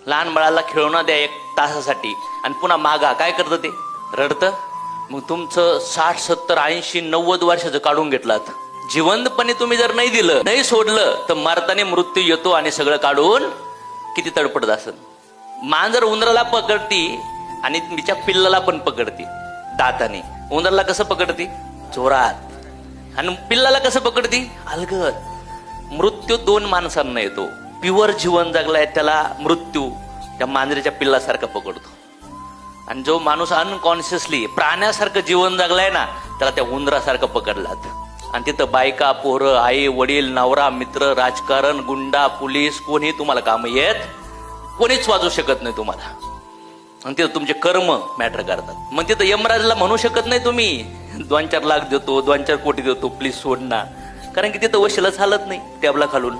लहान बाळाला खेळणं द्या 1 तासासाठी आणि पुन्हा मागा, काय करतं ते? रडतं. मग तुमचं 60, 70, 80, 90 वर्षाचं काढून घेतलात. जिवंतपणे तुम्ही जर नाही दिलं, नाही सोडलं, तर मरताना मृत्यू येतो आणि सगळं काढून किती तडपडत असेल. मांजर उंदराला पकडती आणि तिच्या पिल्लाला पण पकडती दाताने. उंदराला कसं पकडती? जोरात. आणि पिल्लाला कसं पकडती? अलगद. मृत्यू 2 माणसांना येतो. प्युअर जीवन जगलाय त्याला मृत्यू त्या मांजरीच्या पिल्लासारखा पकडतो, आणि जो माणूस अनकॉन्शियसली प्राण्यासारखं जीवन जगलाय ना, त्याला त्या उंदरासारखं पकडलात. आणि तिथं बायका, पोरं, आई, वडील, नवरा, मित्र, राजकारण, गुंडा, पोलीस, कोणी तुम्हाला काम येत, कोणीच वाजवू शकत नाही तुम्हाला. आणि तिथं तुमचे कर्म मॅटर करतात. मग तिथं यमराजला म्हणू शकत नाही तुम्ही 2-4 लाख देतो, 2-4 कोटी देतो, प्लीज सोड ना, कारण की तिथं वशिला चालत नाही टेबला खालून.